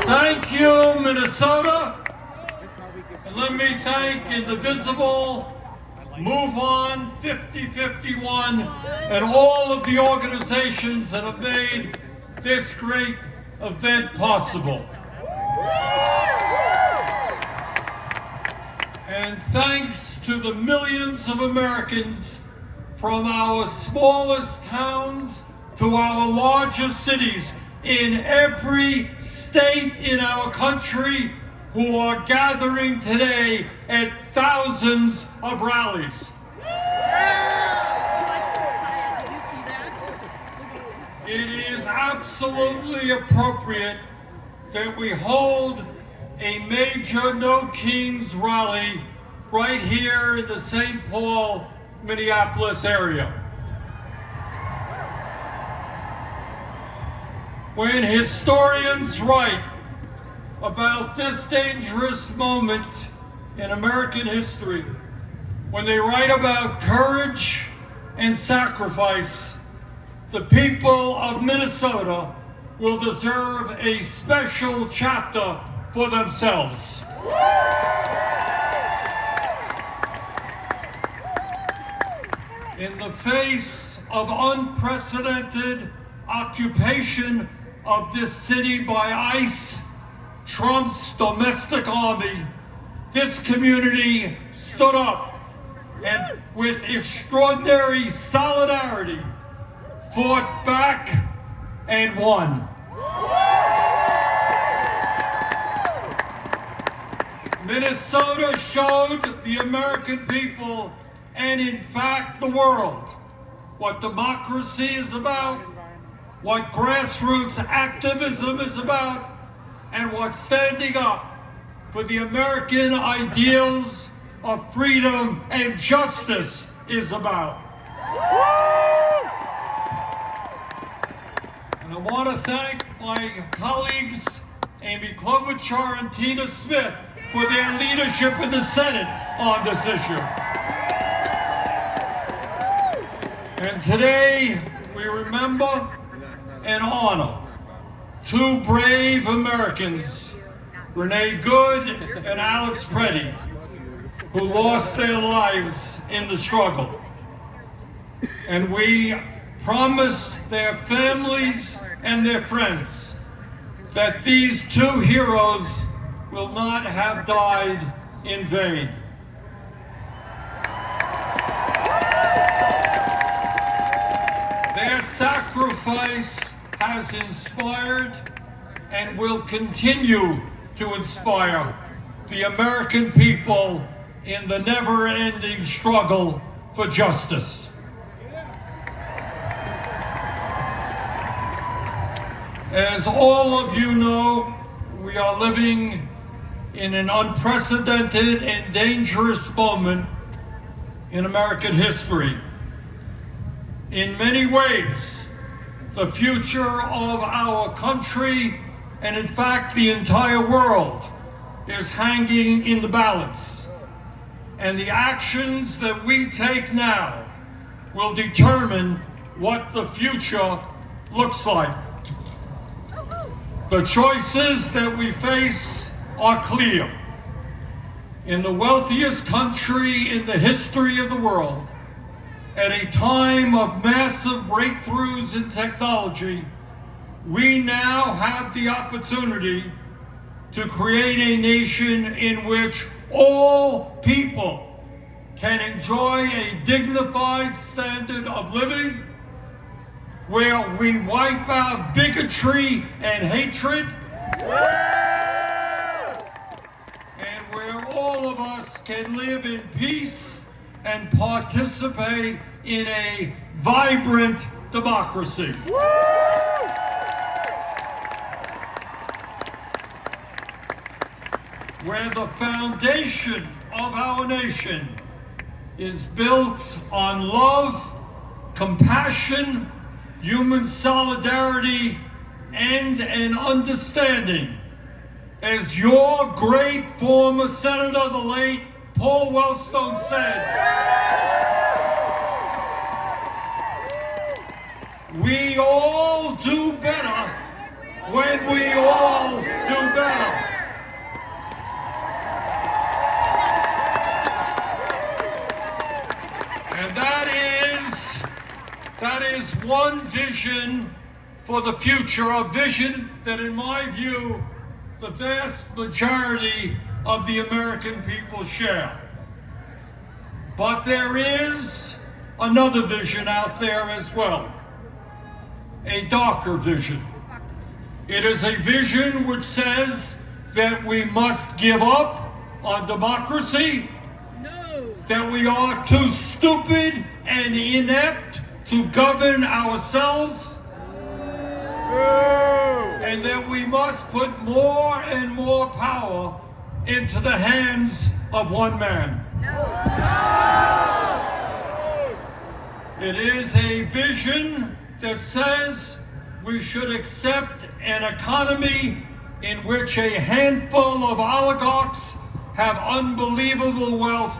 Thank you, Minnesota. And let me thank Indivisible, Move On, 5051, and all of the organizations that have made this great event possible. And thanks to the millions of Americans from our smallest towns to our largest cities in every state in our country who are gathering today at thousands of rallies. It is absolutely appropriate that we hold a major No Kings rally right here in the St. Paul, Minneapolis area. When historians write about this dangerous moment in American history, when they write about courage and sacrifice, the people of Minnesota will deserve a special chapter for themselves. In the face of unprecedented occupation of this city by ICE, Trump's domestic army, this community stood up and with extraordinary solidarity fought back and won. Minnesota showed the American people, and in fact the world, what democracy is about, what grassroots activism is about, and what standing up for the American ideals of freedom and justice is about. And I want to thank my colleagues, Amy Klobuchar and Tina Smith, for their leadership in the Senate on this issue. And today, we remember and honor two brave Americans, Renee Good and Alex Preddy, who lost their lives in the struggle. And we promise their families and their friends that these two heroes will not have died in vain. Their sacrifice has inspired and will continue to inspire the American people in the never-ending struggle for justice. As all of you know, we are living in an unprecedented and dangerous moment in American history. In many ways, the future of our country, and in fact the entire world, is hanging in the balance. And the actions that we take now will determine what the future looks like. The choices that we face are clear. In the wealthiest country in the history of the world, at a time of massive breakthroughs in technology, we now have the opportunity to create a nation in which all people can enjoy a dignified standard of living, where we wipe out bigotry and hatred, and where all of us can live in peace and participate in a vibrant democracy. Where the foundation of our nation is built on love, compassion, human solidarity, and an understanding. As your great former senator, the late Paul Wellstone, said, we all do better when we all do better. one vision for the future, a vision that, in my view, the vast majority of the American people share. But there is another vision out there as well, a darker vision. It is a vision which says that we must give up on democracy, that we are too stupid and inept to govern ourselves, and that we must put more and more power into the hands of one man. It is a vision that says we should accept an economy in which a handful of oligarchs have unbelievable wealth,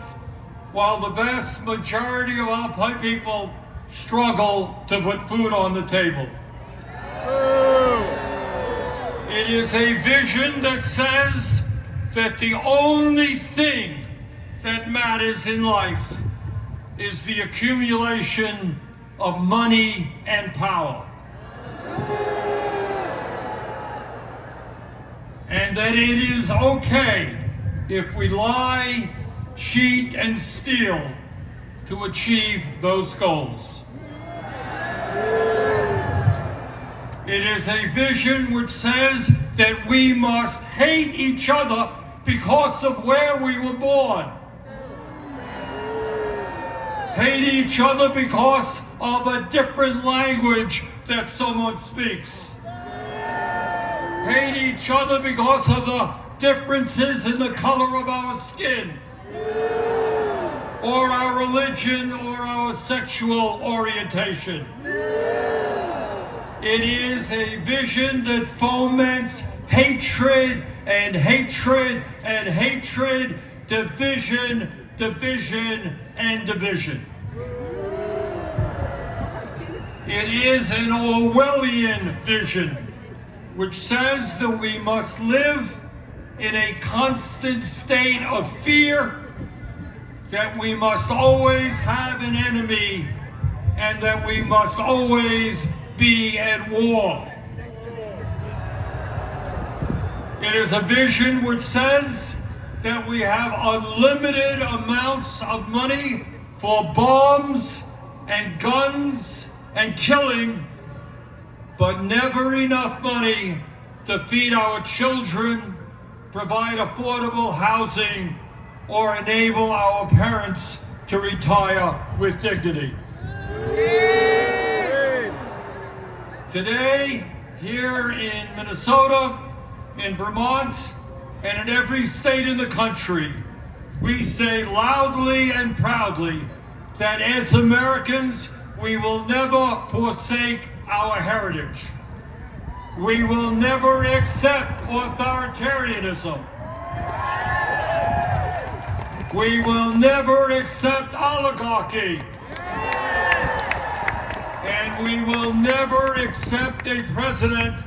while the vast majority of our people struggle to put food on the table. It is a vision that says that the only thing that matters in life is the accumulation of money and power. And that it is okay if we lie, cheat, and steal to achieve those goals. It is a vision which says that we must hate each other because of where we were born. Hate each other because of a different language that someone speaks. Hate each other because of the differences in the color of our skin, or our religion, or our sexual orientation. It is a vision that foments hatred and hatred and hatred, division, division, and division. It is an Orwellian vision which says that we must live in a constant state of fear, that we must always have an enemy, and that we must always be at war. It is a vision which says that we have unlimited amounts of money for bombs and guns and killing, but never enough money to feed our children, provide affordable housing, or enable our parents to retire with dignity. Today, here in Minnesota, in Vermont, and in every state in the country, we say loudly and proudly that as Americans, we will never forsake our heritage. We will never accept authoritarianism. We will never accept oligarchy. And we will never accept a president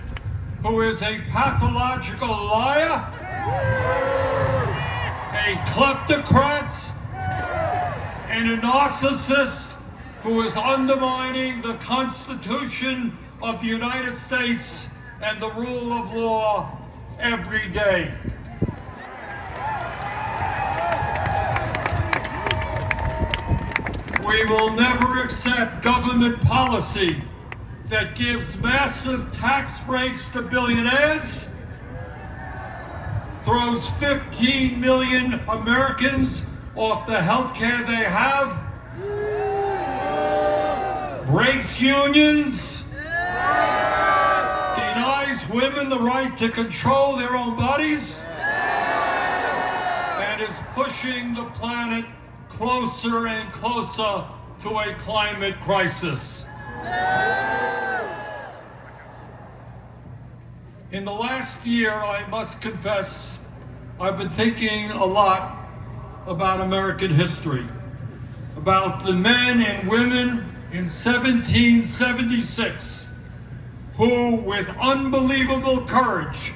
who is a pathological liar, a kleptocrat, and a narcissist who is undermining the Constitution of the United States and the rule of law every day. We will never accept government policy that gives massive tax breaks to billionaires, throws 15 million Americans off the health care they have, breaks unions, denies women the right to control their own bodies, and is pushing the planet closer and closer to a climate crisis. In the last year, I must confess, I've been thinking a lot about American history, about the men and women in 1776 who, with unbelievable courage,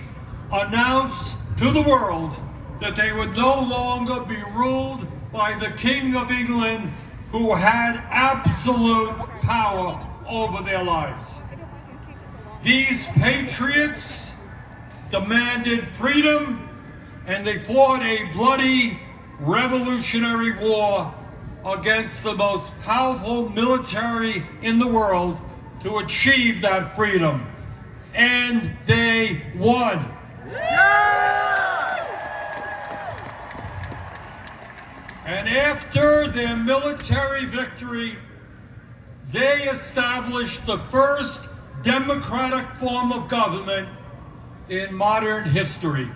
announced to the world that they would no longer be ruled by the King of England, who had absolute power over their lives. These patriots demanded freedom, and they fought a bloody revolutionary war against the most powerful military in the world to achieve that freedom. And they won. And after their military victory, they established the first democratic form of government in modern history.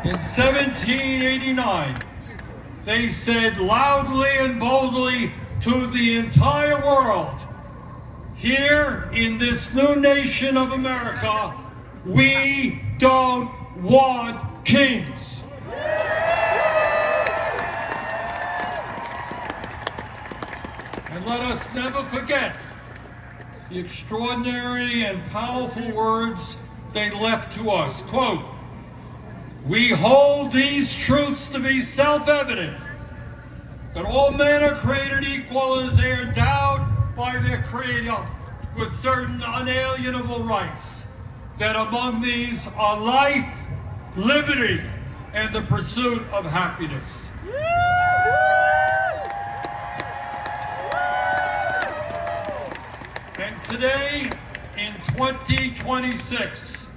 In 1789, they said loudly and boldly to the entire world, here in this new nation of America, we don't want kings. And let us never forget the extraordinary and powerful words they left to us. Quote, "We hold these truths to be self-evident, that all men are created equal and they are endowed by their Creator with certain unalienable rights, that among these are life, liberty, and the pursuit of happiness." And today, in 2026,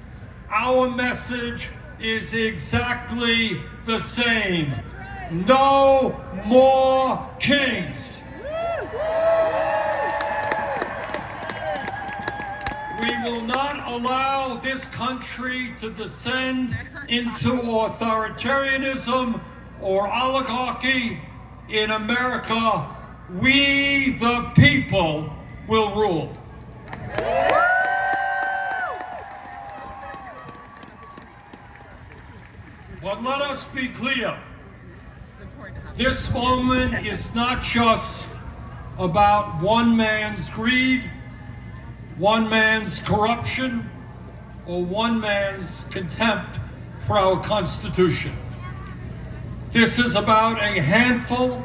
our message is exactly the same. No more kings. We will not allow this country to descend into authoritarianism or oligarchy. In America, we the people will rule. But let us be clear. This moment is not just about one man's greed, one man's corruption, or one man's contempt for our Constitution. This is about a handful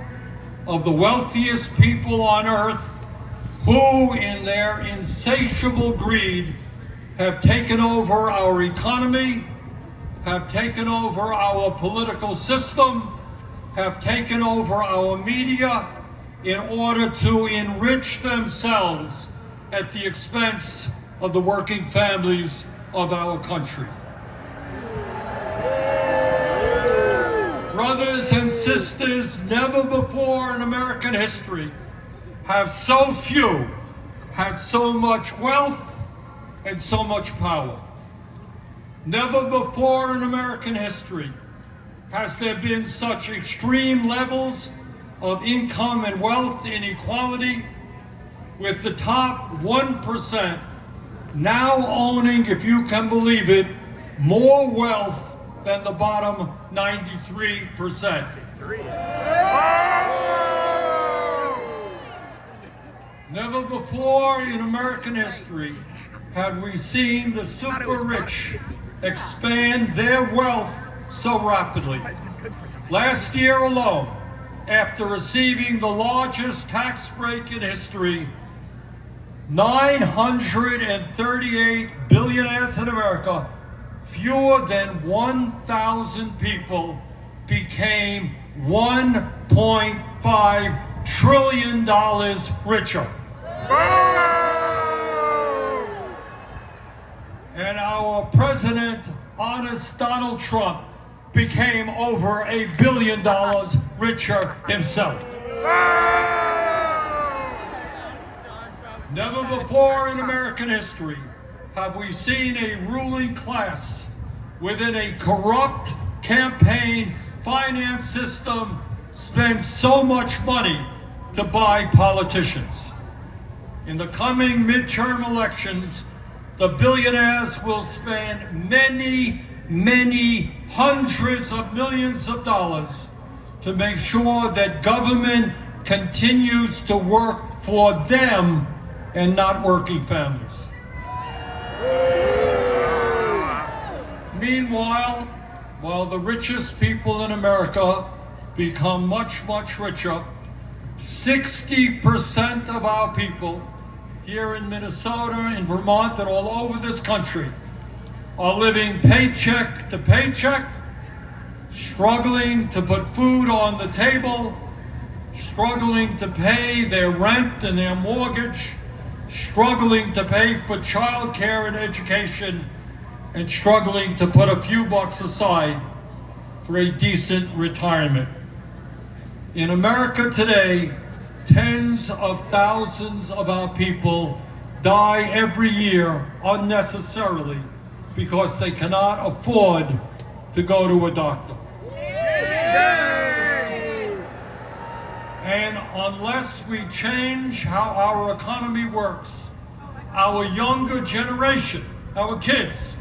of the wealthiest people on earth who, in their insatiable greed, have taken over our economy, have taken over our political system, have taken over our media in order to enrich themselves at the expense of the working families of our country. Brothers and sisters, never before in American history have so few had so much wealth and so much power. Never before in American history has there been such extreme levels of income and wealth inequality, with the top 1% now owning, if you can believe it, more wealth than the bottom 93%. Never before in American history have we seen the super rich expand their wealth so rapidly. Last year alone, after receiving the largest tax break in history, 938 billionaires in America, fewer than 1,000 people, became $1.5 trillion richer. And our president, honest Donald Trump, became over $1 billion richer himself. Never before in American history have we seen a ruling class within a corrupt campaign finance system spend so much money to buy politicians. In the coming midterm elections, the billionaires will spend many, many hundreds of millions of dollars to make sure that government continues to work for them and not working families. Meanwhile, while the richest people in America become much, much richer, 60% of our people here in Minnesota, in Vermont, and all over this country are living paycheck to paycheck, struggling to put food on the table, struggling to pay their rent and their mortgage, struggling to pay for child care and education, and struggling to put a few bucks aside for a decent retirement. In America today, tens of thousands of our people die every year unnecessarily because they cannot afford to go to a doctor. And unless we change how our economy works, our younger generation, our kids,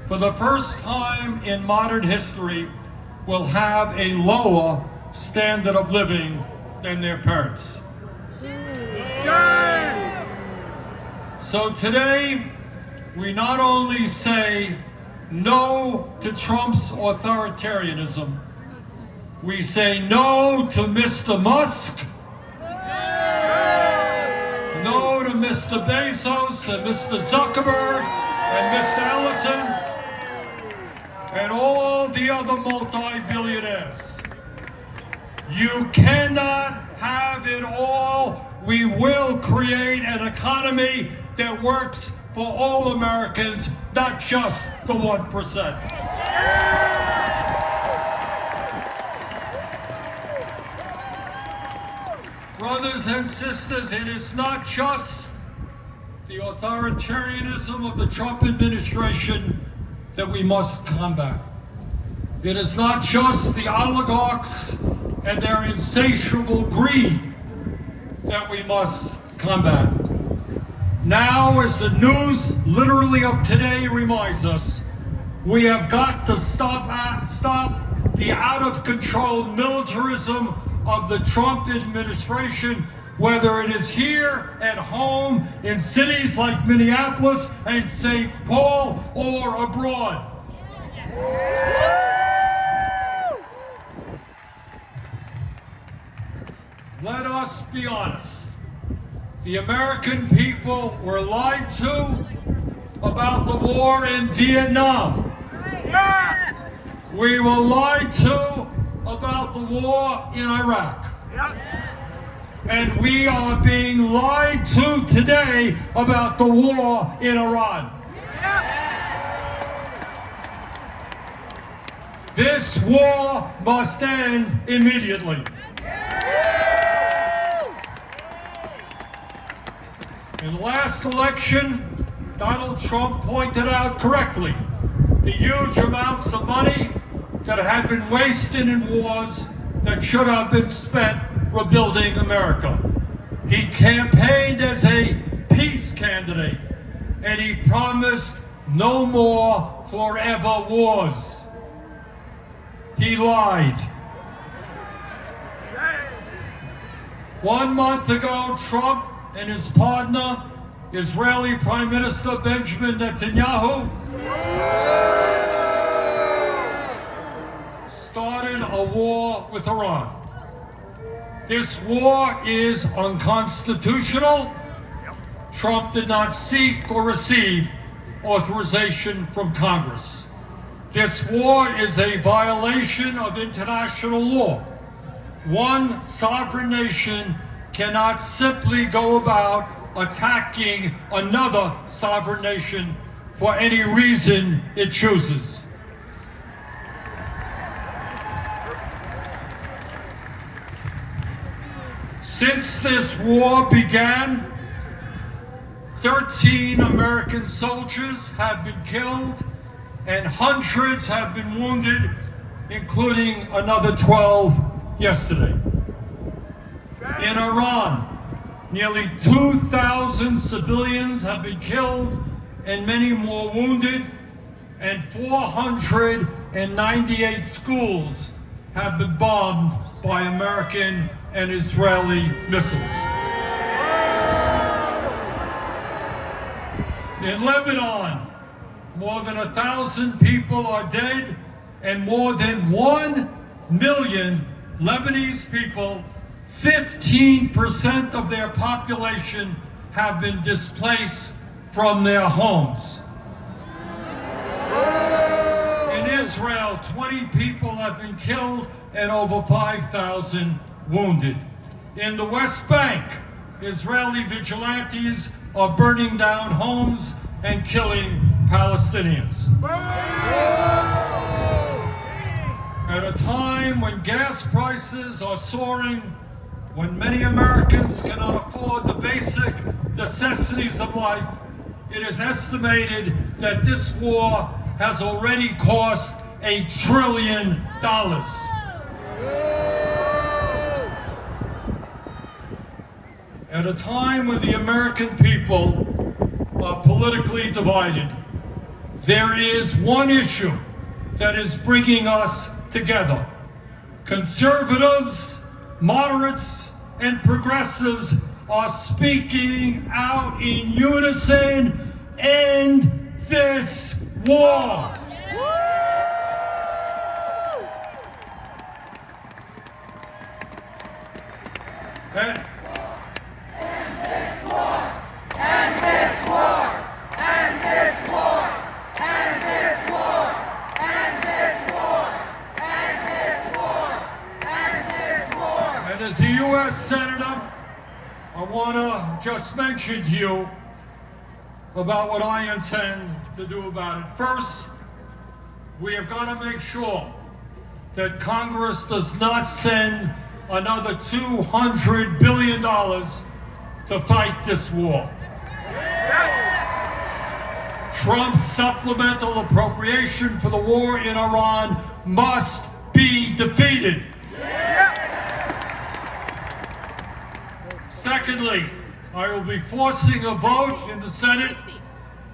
for the first time in modern history, will have a lower standard of living than their parents. So today, we not only say no to Trump's authoritarianism, we say no to Mr. Musk, no to Mr. Bezos and Mr. Zuckerberg and Mr. Ellison and all the other multi-billionaires. You cannot have it all. We will create an economy that works for all Americans, not just the 1%. Brothers and sisters, it is not just the authoritarianism of the Trump administration that we must combat. It is not just the oligarchs and their insatiable greed that we must combat. Now, as the news literally of today reminds us, we have got to stop the out-of-control militarism of the Trump administration, whether it is here at home in cities like Minneapolis and St. Paul or abroad. Let us be honest. The American people were lied to about the war in Vietnam. We were lied to about the war in Iraq. And we are being lied to today about the war in Iran. This war must end immediately. In the last election, Donald Trump pointed out correctly the huge amounts of money that had been wasted in wars that should have been spent rebuilding America. He campaigned as a peace candidate, and he promised no more forever wars. He lied. 1 month ago, Trump and his partner, Israeli Prime Minister Benjamin Netanyahu, started a war with Iran. This war is unconstitutional. Trump did not seek or receive authorization from Congress. This war is a violation of international law. One sovereign nation cannot simply go about attacking another sovereign nation for any reason it chooses. Since this war began, 13 American soldiers have been killed and hundreds have been wounded, including another 12 yesterday. In Iran, nearly 2,000 civilians have been killed and many more wounded, and 498 schools have been bombed by American and Israeli missiles. In Lebanon, more than 1,000 people are dead and more than 1 million Lebanese people 15% of their population have been displaced from their homes. In Israel, 20 people have been killed and over 5,000 wounded. In the West Bank, Israeli vigilantes are burning down homes and killing Palestinians. At a time when gas prices are soaring, when many Americans cannot afford the basic necessities of life, it is estimated that this war has already cost $1 trillion. At a time when the American people are politically divided, there is one issue that is bringing us together. Conservatives, moderates, and progressives are speaking out in unison: end this war. And as a U.S. Senator, I want to just mention to you about what I intend to do about it. First, we have got to make sure that Congress does not send another $200 billion to fight this war. Trump's supplemental appropriation for the war in Iran must be defeated. Secondly, I will be forcing a vote in the Senate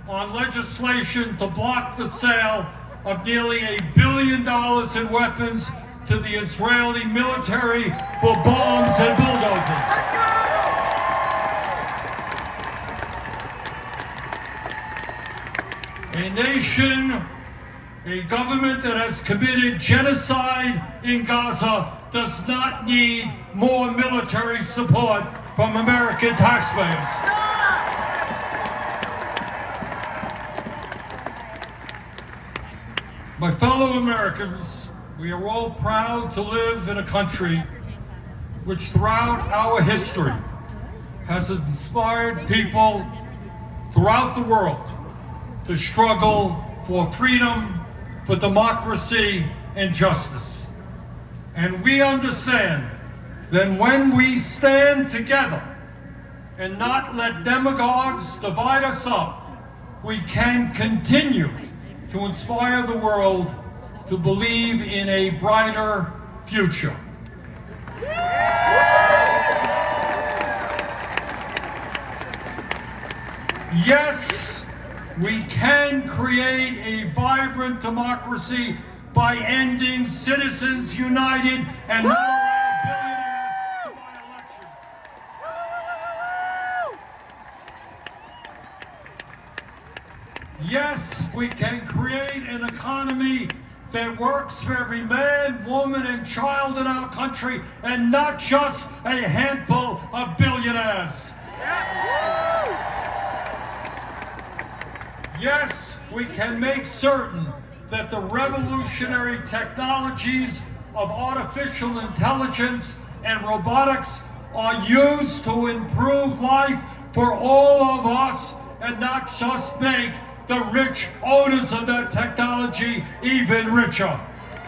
on legislation to block the sale of nearly $1 billion in weapons to the Israeli military for bombs and bulldozers. A nation, a government that has committed genocide in Gaza does not need more military support from American taxpayers. My fellow Americans, we are all proud to live in a country which throughout our history has inspired people throughout the world to struggle for freedom, for democracy, and justice. And we understand that when we stand together and not let demagogues divide us up, we can continue to inspire the world to believe in a brighter future. Yes, we can create a vibrant democracy by ending Citizens United and not allowing billionaires to buy elections. Yes, we can create an economy that works for every man, woman, and child in our country, and not just a handful of billionaires. Yes, we can make certain that the revolutionary technologies of artificial intelligence and robotics are used to improve life for all of us and not just make the rich owners of that technology even richer.